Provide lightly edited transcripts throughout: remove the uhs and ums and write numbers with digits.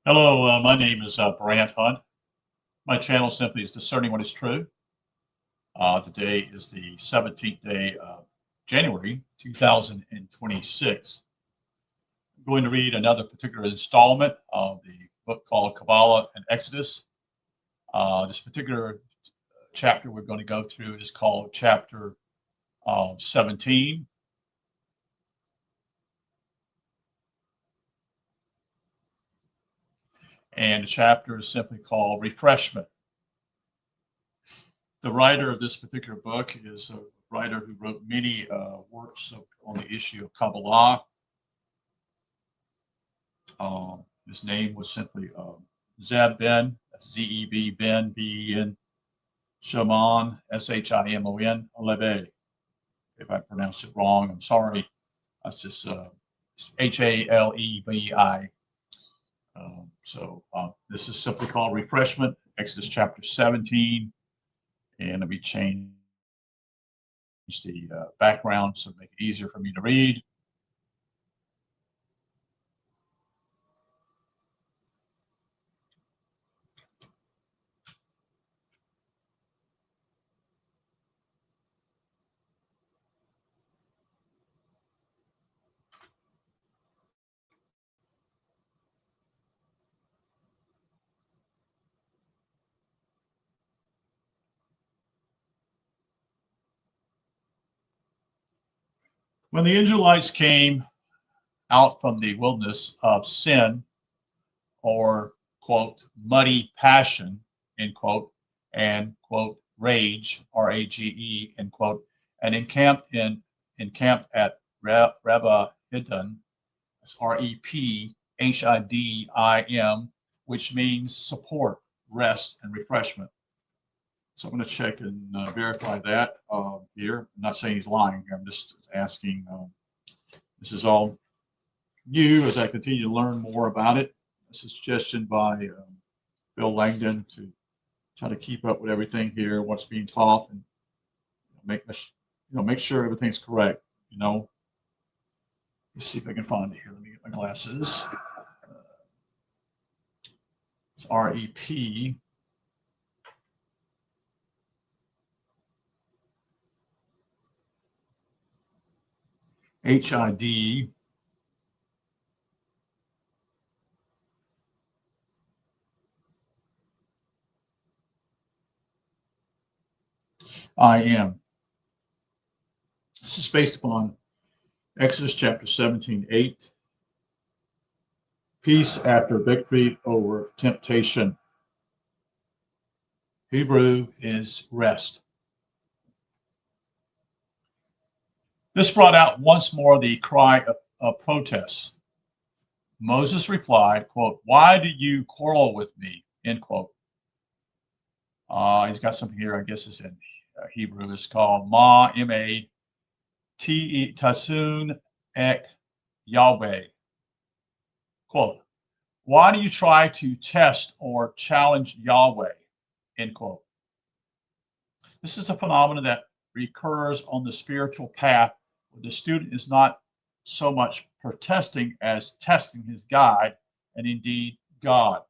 Hello, my name is Brant Hunt. My channel simply is Discerning What is True. Today is the 17th day of January 2026. I'm going to read another particular installment of the book called Kabbalah and Exodus. This particular chapter we're going to go through is called chapter 17, and the chapter is simply called Refreshment. The writer of this particular book is a writer who wrote many on the issue of Kabbalah. His name was simply Zeb Ben, Z-E-B Ben, B-E-N, Shimon, S-H-I-M-O-N, Halevi. If I pronounced it wrong, I'm sorry. That's just H-A-L-E-V-I. This is simply called Refreshment, Exodus chapter 17. And let me change the background so make it easier for me to read. When the Israelites came out from the wilderness of sin, or quote muddy passion, end quote, and quote rage, R-A-G-E, end quote, and encamped at Rephidim, that's R-E-P-H-I-D-I-M, which means support, rest, and refreshment. So I'm going to check and verify that here. I'm not saying he's lying. I'm just asking. This is all new as I continue to learn more about it. A suggestion by Bill Langdon to try to keep up with everything here, what's being taught, and make sure everything's correct. Let's see if I can find it here. Let me get my glasses. It's R-E-P. H-I-D. I-M. This is based upon Exodus chapter 17:8. Peace after victory over temptation. Hebrew is rest. This brought out once more the cry of protest. Moses replied, quote, "Why do you quarrel with me?" End quote. He's got something here, I guess it's in Hebrew. It's called Ma, M-A-T-E, Tasun Ek Yahweh. Quote, "Why do you try to test or challenge Yahweh?" End quote. This is a phenomenon that recurs on the spiritual path where the student is not so much protesting as testing his guide and indeed God.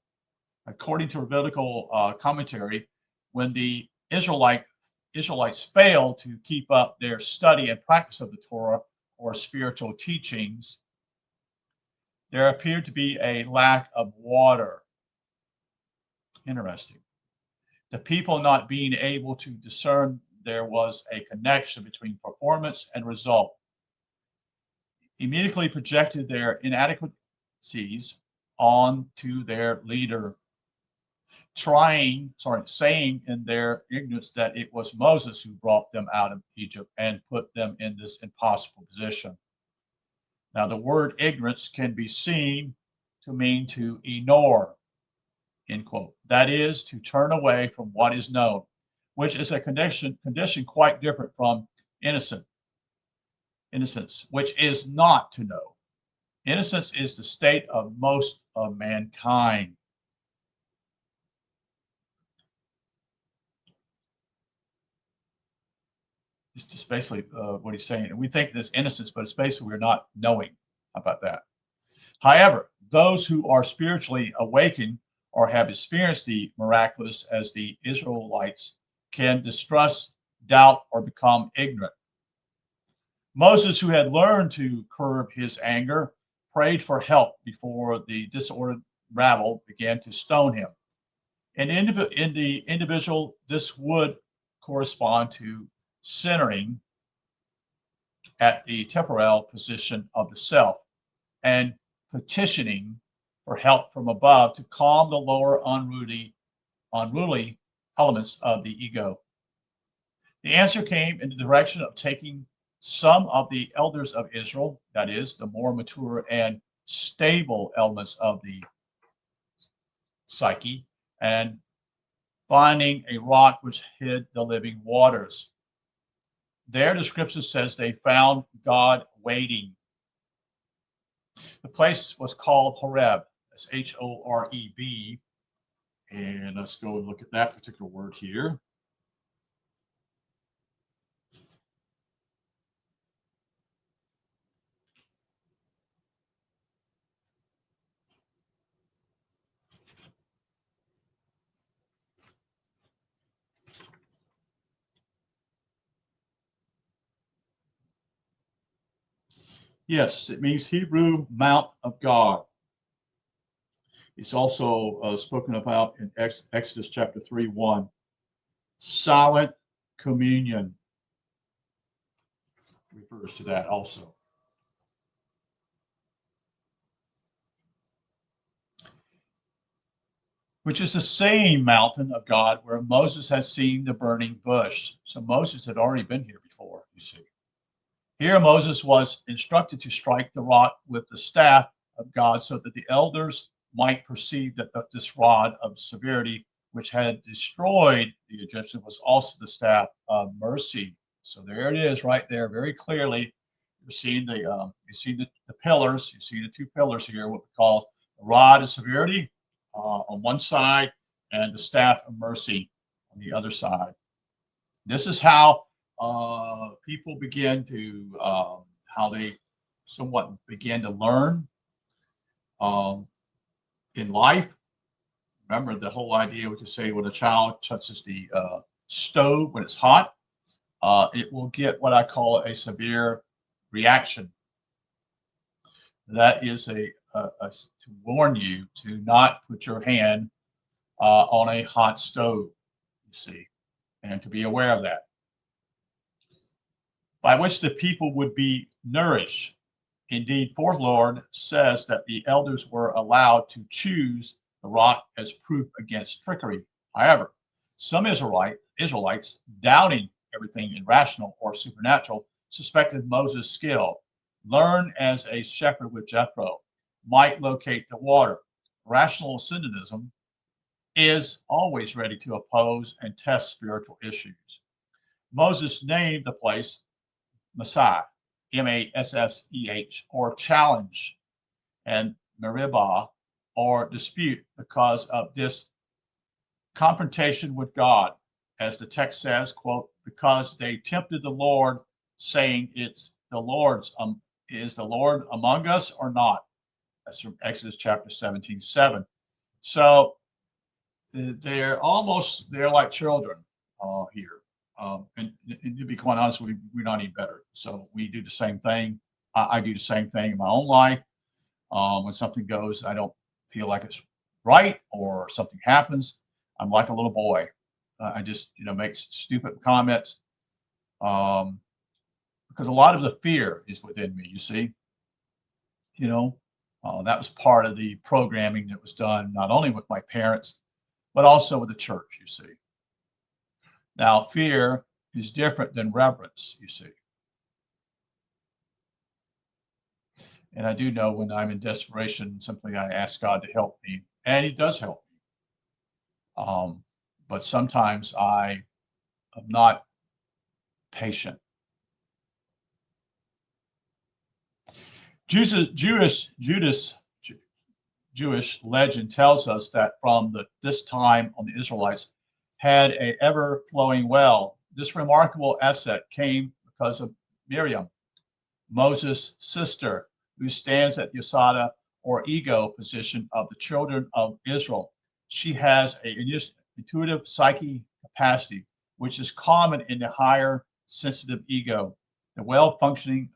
According to rabbinical commentary, when the Israelites failed to keep up their study and practice of the Torah or spiritual teachings, there appeared to be a lack of water. Interesting. The people not being able to discern there was a connection between performance and result immediately projected their inadequacies onto their leader, saying in their ignorance that it was Moses who brought them out of Egypt and put them in this impossible position. Now, the word ignorance can be seen to mean to ignore, end quote. That is, to turn away from what is known, which is a condition quite different from innocence, which is not to know. Innocence is the state of most of mankind. It's just basically what he's saying. And we think this innocence, but it's basically we're not knowing. How about that? However, those who are spiritually awakened or have experienced the miraculous as the Israelites can distrust, doubt, or become ignorant. Moses, who had learned to curb his anger, prayed for help before the disordered rabble began to stone him. And in the individual, this would correspond to centering at the temporal position of the self and petitioning for help from above to calm the lower unruly elements of the ego. The answer came in the direction of taking some of the elders of Israel, that is, the more mature and stable elements of the psyche, and finding a rock which hid the living waters. There, the scripture says they found God waiting. The place was called Horeb. That's Horeb. And let's go and look at that particular word here. Yes, it means Hebrew Mount of God. It's also spoken about in Exodus chapter 3:1. Silent communion refers to that also. Which is the same mountain of God where Moses has seen the burning bush. So Moses had already been here before, you see. Here Moses was instructed to strike the rock with the staff of God so that the elders might perceive that this rod of severity, which had destroyed the Egyptian, was also the staff of mercy. So there it is, right there, very clearly. You're seeing the pillars. You see the two pillars here, what we call the rod of severity on one side and the staff of mercy on the other side. This is how people begin to how they somewhat begin to learn in life. Remember the whole idea we could say when a child touches the stove when it's hot, it will get what I call a severe reaction. That is to warn you to not put your hand on a hot stove, you see, and to be aware of that. By which the people would be nourished. Indeed, fourth Lord says that the elders were allowed to choose the rock as proof against trickery. However, some Israelites, doubting everything irrational or supernatural, suspected Moses' skill. Learn as a shepherd with Jethro might locate the water. Rational synodism is always ready to oppose and test spiritual issues. Moses named the place Messiah, Massheh, or challenge, and Meribah, or dispute, because of this confrontation with God. As the text says, quote, because they tempted the Lord, saying, it's the Lord's, is the Lord among us or not? That's from Exodus chapter 17:7. So they're like children here. And to be quite honest, we're not any better. So we do the same thing. I do the same thing in my own life. When something goes, I don't feel like it's right, or something happens, I'm like a little boy. I just, make stupid comments because a lot of the fear is within me. You see, that was part of the programming that was done not only with my parents, but also with the church. You see. Now, fear is different than reverence, you see. And I do know when I'm in desperation, simply I ask God to help me, and He does help me. But sometimes I am not patient. Jewish legend tells us that from this time on the Israelites had a ever-flowing well. This remarkable asset came because of Miriam, Moses' sister, who stands at Yasada or ego position of the children of Israel. She has an intuitive psyche capacity, which is common in the higher sensitive ego. The well function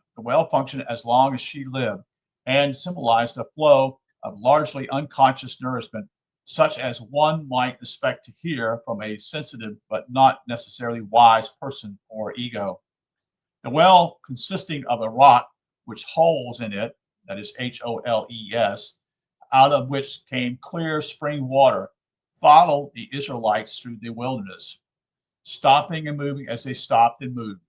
as long as she lived, and symbolized the flow of largely unconscious nourishment, such as one might expect to hear from a sensitive but not necessarily wise person or ego. The well, consisting of a rock which holes in it, that is Holes, out of which came clear spring water, followed the Israelites through the wilderness, stopping and moving as they stopped and moved.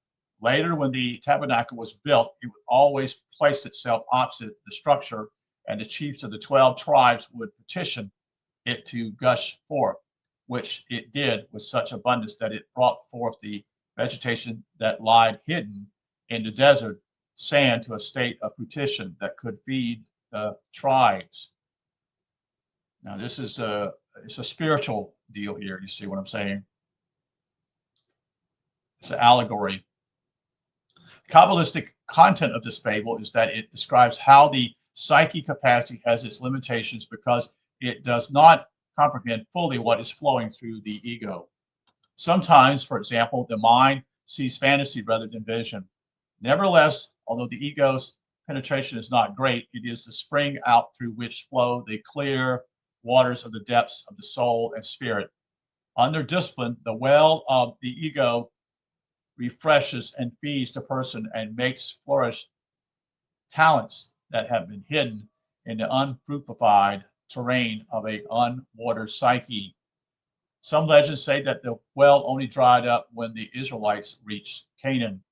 Later, when the tabernacle was built, it would always place itself opposite the structure, and the chiefs of the 12 tribes would petition it to gush forth, which it did with such abundance that it brought forth the vegetation that lied hidden in the desert sand to a state of fruition that could feed the tribes. Now, this is it's a spiritual deal here. You see what I'm saying? It's an allegory. Kabbalistic content of this fable is that it describes how the psyche capacity has its limitations because it does not comprehend fully what is flowing through the ego. Sometimes, for example, the mind sees fantasy rather than vision. Nevertheless, although the ego's penetration is not great, it is the spring out through which flow the clear waters of the depths of the soul and spirit. Under discipline, the well of the ego refreshes and feeds the person and makes flourish talents that have been hidden in the unfruitified terrain of a unwatered psyche. Some legends say that the well only dried up when the Israelites reached Canaan.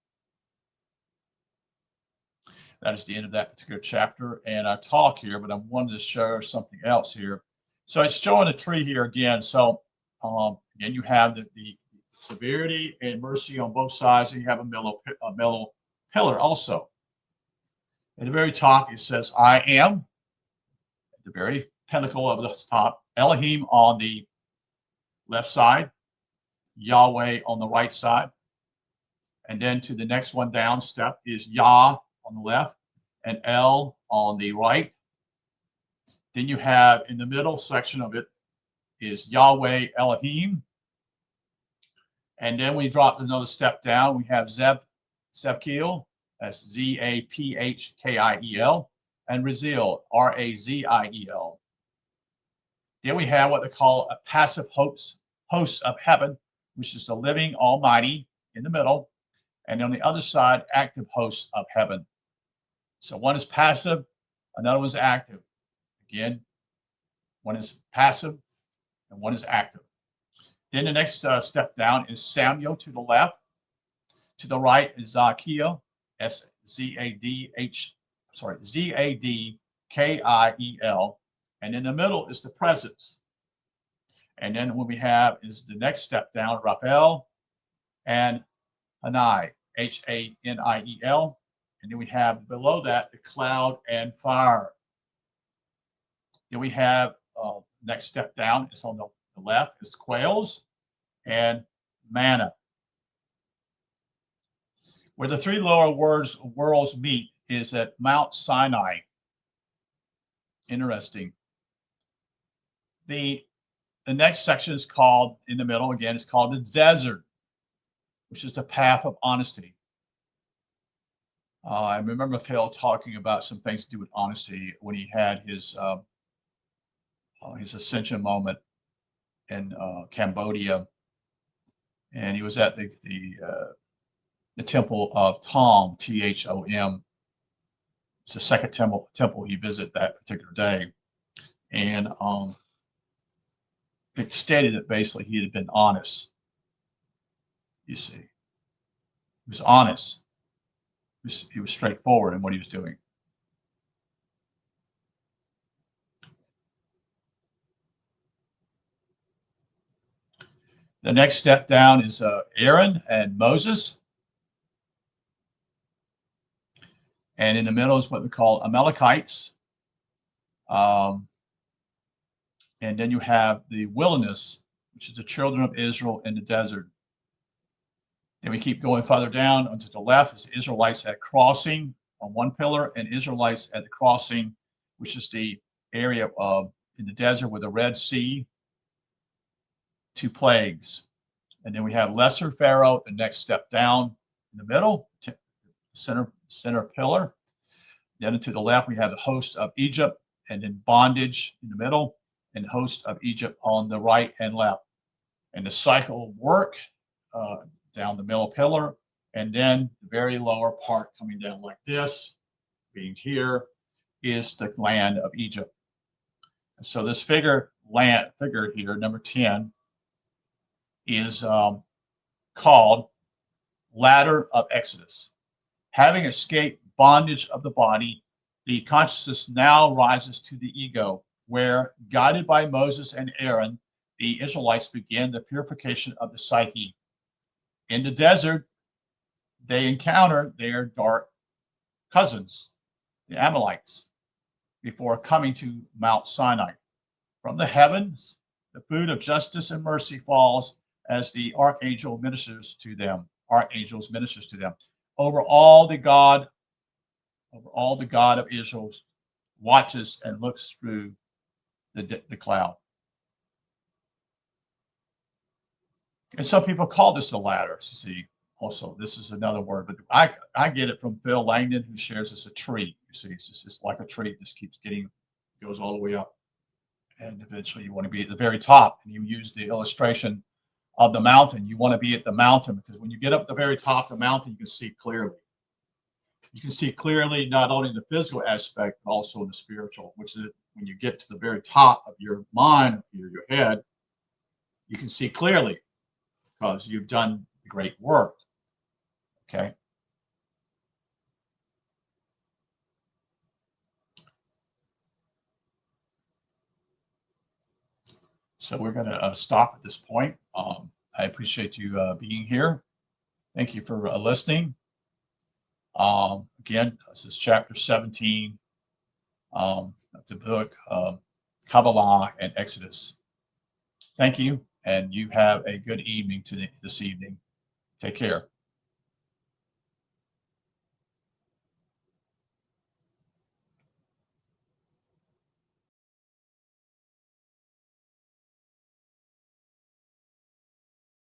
That is the end of that particular chapter. And I talk here, but I wanted to show something else here. So it's showing a tree here again. So again, you have the severity and mercy on both sides, and you have a mellow pillar also. At the very top, it says, I am. At the very pinnacle of the top, Elohim on the left side, Yahweh on the right side. And then to the next one down step is Yah on the left and El on the right. Then you have in the middle section of it is Yahweh Elohim. And then we drop another step down. We have Zebkiel, that's Zaphkiel, and Raziel, Raziel. Then we have what they call a passive host of heaven, which is the living Almighty in the middle. And on the other side, active hosts of heaven. So one is passive, another one is active. Again, one is passive and one is active. Then the next step down is Samuel to the left. To the right is Zadkiel, Zadkiel. And in the middle is the presence. And then what we have is the next step down, Raphael and Hanai, Haniel. And then we have below that the cloud and fire. Then we have next step down is on the left is quails and manna. Where the three lower worlds meet is at Mount Sinai. Interesting. The next section is called, in the middle again, it's called the desert, which is the path of honesty. I remember Phil talking about some things to do with honesty when he had his ascension moment in Cambodia, and he was at the temple of Tom, Thom. It's the second temple he visited that particular day, and it stated that basically he had been honest. You see, he was honest. He was straightforward in what he was doing. The next step down is Aaron and Moses. And in the middle is what we call Amalekites. And then you have the wilderness, which is the children of Israel in the desert. Then we keep going further down. Onto the left is Israelites at crossing on one pillar, and Israelites at the crossing which is the area of in the desert with the Red Sea, 2 plagues. And then we have Lesser Pharaoh, the next step down in the middle, center pillar. Then to the left, we have the host of Egypt, and then bondage in the middle, and host of Egypt on the right and left. And the cycle of work down the middle pillar, and then the very lower part coming down like this, being here, is the land of Egypt. And so this figure here, number 10, is called Ladder of Exodus. Having escaped bondage of the body, the consciousness now rises to the ego, where, guided by Moses and Aaron, the Israelites begin the purification of the psyche. In the desert, they encounter their dark cousins, the Amalekites, before coming to Mount Sinai. From the heavens, the food of justice and mercy falls as the archangels ministers to them. Over all the God of Israel watches and looks through the cloud. And some people call this the ladder. You see, also this is another word, but I get it from Phil Langdon, who shares it's a tree. You see, it's like a tree. It just keeps goes all the way up, and eventually you want to be at the very top. And you use the illustration of the mountain. You want to be at the mountain because when you get up at the very top of the mountain, you can see clearly. You can see clearly not only in the physical aspect, but also in the spiritual, which is when you get to the very top of your mind, your head, you can see clearly because you've done great work. Okay. So we're going to stop at this point. I appreciate you being here. Thank you for listening. Again, this is chapter 17 of the book Kabbalah and Exodus. Thank you, and you have a good evening this evening. Take care.